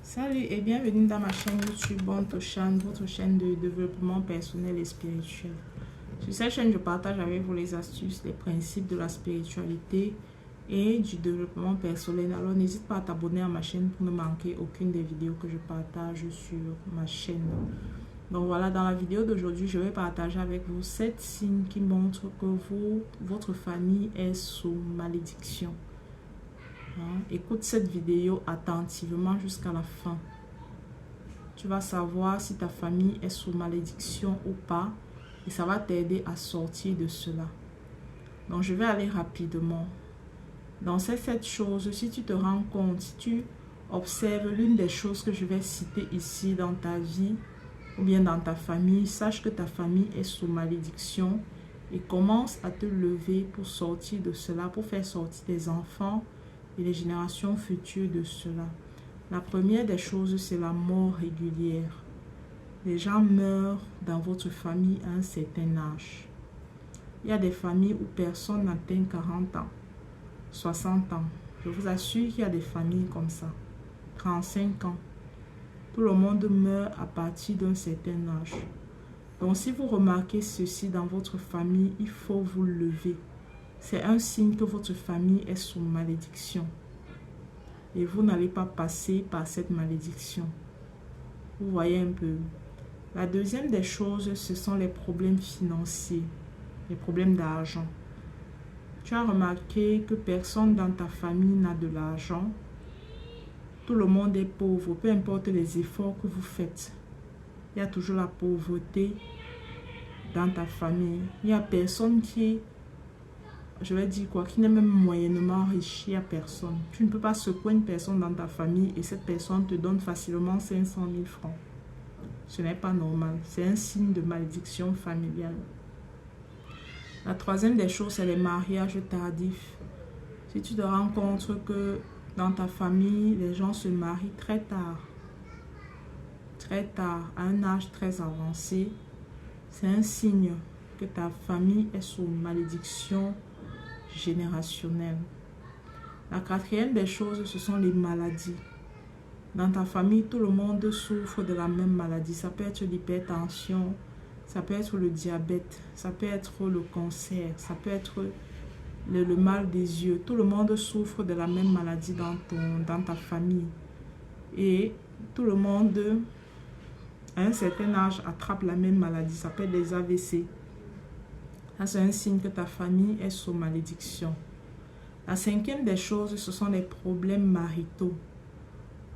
Salut et bienvenue dans ma chaîne YouTube votre chaîne de développement personnel et spirituel. Sur cette chaîne, je partage avec vous les astuces, les principes de la spiritualité et du développement personnel. Alors n'hésite pas à t'abonner à ma chaîne pour ne manquer aucune des vidéos que je partage sur ma chaîne. Donc voilà, dans la vidéo d'aujourd'hui, je vais partager avec vous 7 signes qui montrent que votre famille est sous malédiction. Écoute cette vidéo attentivement jusqu'à la fin. Tu vas savoir si ta famille est sous malédiction ou pas et ça va t'aider à sortir de cela. Donc je vais aller rapidement. Dans ces 7 choses, si tu te rends compte, si tu observes l'une des choses que je vais citer ici dans ta vie ou bien dans ta famille, sache que ta famille est sous malédiction et commence à te lever pour sortir de cela, pour faire sortir tes enfants et les générations futures de cela. La première des choses, c'est la mort régulière. Les gens meurent dans votre famille à un certain âge. Il y a des familles où personne n'atteint 40 ans, 60 ans. Je vous assure qu'il y a des familles comme ça. 35 ans. Tout le monde meurt à partir d'un certain âge. Donc si vous remarquez ceci dans votre famille, il faut vous lever. C'est un signe que votre famille est sous malédiction. Et vous n'allez pas passer par cette malédiction. Vous voyez un peu. La deuxième des choses, ce sont les problèmes financiers. Les problèmes d'argent. Tu as remarqué que personne dans ta famille n'a de l'argent. Tout le monde est pauvre. Peu importe les efforts que vous faites. Il y a toujours la pauvreté dans ta famille. Il n'y a personne qui... Je vais dire quoi, qui n'est même moyennement riche, à personne. Tu ne peux pas secouer une personne dans ta famille et cette personne te donne facilement 500 000 francs. Ce n'est pas normal. C'est un signe de malédiction familiale. La troisième des choses, c'est les mariages tardifs. Si tu te rends compte que dans ta famille, les gens se marient très tard, à un âge très avancé, c'est un signe que ta famille est sous malédiction générationnelle. La quatrième des choses, ce sont les maladies. Dans ta famille, tout le monde souffre de la même maladie. Ça peut être l'hypertension, ça peut être le diabète, ça peut être le cancer, ça peut être le mal des yeux. Tout le monde souffre de la même maladie dans ta famille. Et tout le monde, à un certain âge, attrape la même maladie. Ça peut être des AVC. C'est un signe que ta famille est sous malédiction. La cinquième des choses, ce sont les problèmes maritaux.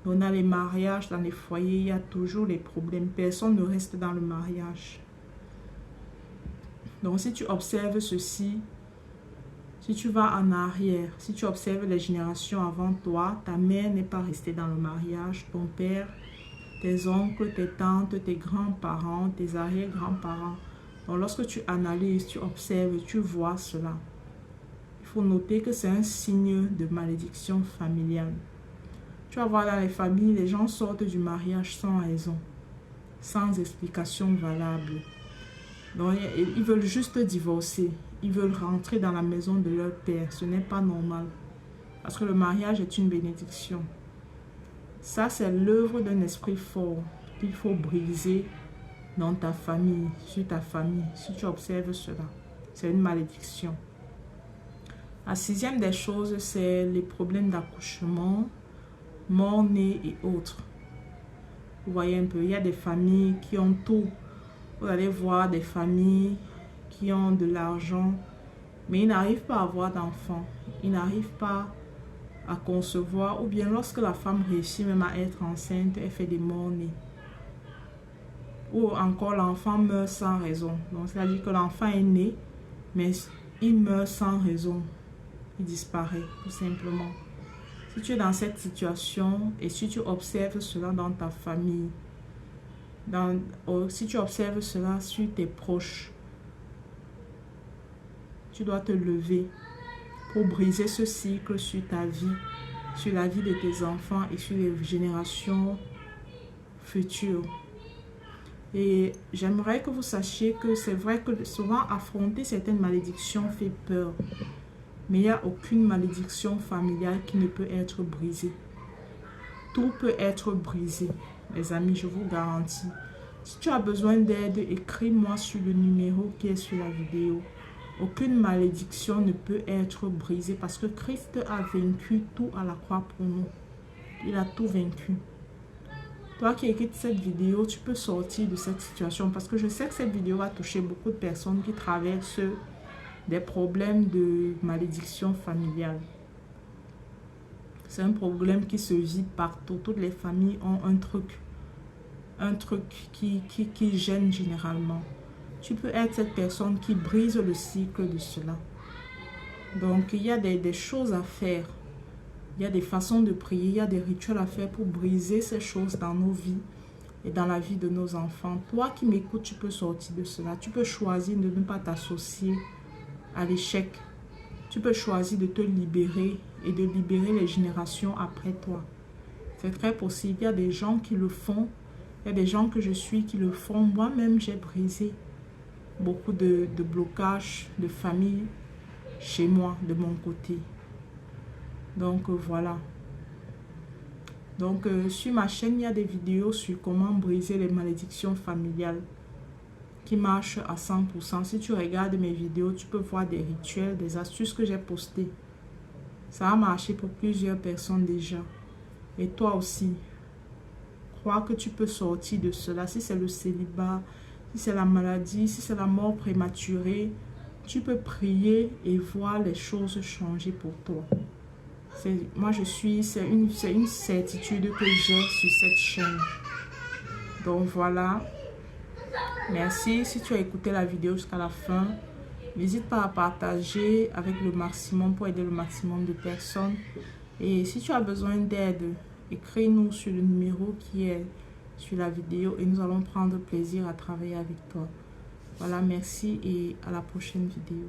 Donc, dans les mariages, dans les foyers, il y a toujours les problèmes. Personne ne reste dans le mariage. Donc, si tu observes ceci, si tu vas en arrière, si tu observes les générations avant toi, ta mère n'est pas restée dans le mariage, ton père, tes oncles, tes tantes, tes grands-parents, tes arrière-grands-parents. Donc, lorsque tu analyses, tu observes, tu vois cela. Il faut noter que c'est un signe de malédiction familiale. Tu vas voir dans les familles, les gens sortent du mariage sans raison, sans explication valable. Donc, ils veulent juste divorcer. Ils veulent rentrer dans la maison de leur père. Ce n'est pas normal. Parce que le mariage est une bénédiction. Ça, c'est l'œuvre d'un esprit fort qu'il faut briser dans ta famille, sur ta famille, si tu observes cela. C'est une malédiction. La sixième des choses, c'est les problèmes d'accouchement, mort-né et autres. Vous voyez un peu, il y a des familles qui ont tout. Vous allez voir des familles qui ont de l'argent, mais ils n'arrivent pas à avoir d'enfants. Ils n'arrivent pas à concevoir, ou bien lorsque la femme réussit même à être enceinte, elle fait des morts-nés. Ou encore l'enfant meurt sans raison. Donc c'est-à-dire que l'enfant est né, mais il meurt sans raison. Il disparaît tout simplement. Si tu es dans cette situation et si tu observes cela dans ta famille, si tu observes cela sur tes proches, tu dois te lever pour briser ce cycle sur ta vie, sur la vie de tes enfants et sur les générations futures. Et j'aimerais que vous sachiez que c'est vrai que souvent affronter certaines malédictions fait peur. Mais il n'y a aucune malédiction familiale qui ne peut être brisée. tout peut être brisé. Les amis, je vous garantis. Si tu as besoin d'aide, écris-moi sur le numéro qui est sur la vidéo. Aucune malédiction ne peut être brisée parce que Christ a vaincu tout à la croix pour nous. Il a tout vaincu. Toi qui écoutes cette vidéo, tu peux sortir de cette situation parce que je sais que cette vidéo va toucher beaucoup de personnes qui traversent des problèmes de malédiction familiale. C'est un problème qui se vit partout. Toutes les familles ont un truc qui gêne généralement. Tu peux être cette personne qui brise le cycle de cela. Donc, il y a des choses à faire. Il y a des façons de prier, il y a des rituels à faire pour briser ces choses dans nos vies et dans la vie de nos enfants. Toi qui m'écoutes, tu peux sortir de cela. Tu peux choisir de ne pas t'associer à l'échec. Tu peux choisir de te libérer et de libérer les générations après toi. C'est très possible. Il y a des gens qui le font. Il y a des gens que je suis qui le font. Moi-même, j'ai brisé beaucoup de blocages de famille chez moi, de mon côté. Donc, voilà. Donc, sur ma chaîne, il y a des vidéos sur comment briser les malédictions familiales qui marchent à 100%. Si tu regardes mes vidéos, tu peux voir des rituels, des astuces que j'ai postées. Ça a marché pour plusieurs personnes déjà. Et toi aussi, crois que tu peux sortir de cela. Si c'est le célibat, si c'est la maladie, si c'est la mort prématurée, tu peux prier et voir les choses changer pour toi. Moi, c'est une certitude que j'ai sur cette chaîne. Donc, voilà. Merci. Si tu as écouté la vidéo jusqu'à la fin, n'hésite pas à partager avec le maximum pour aider le maximum de personnes. Et si tu as besoin d'aide, écris-nous sur le numéro qui est sur la vidéo et nous allons prendre plaisir à travailler avec toi. Voilà, merci et à la prochaine vidéo.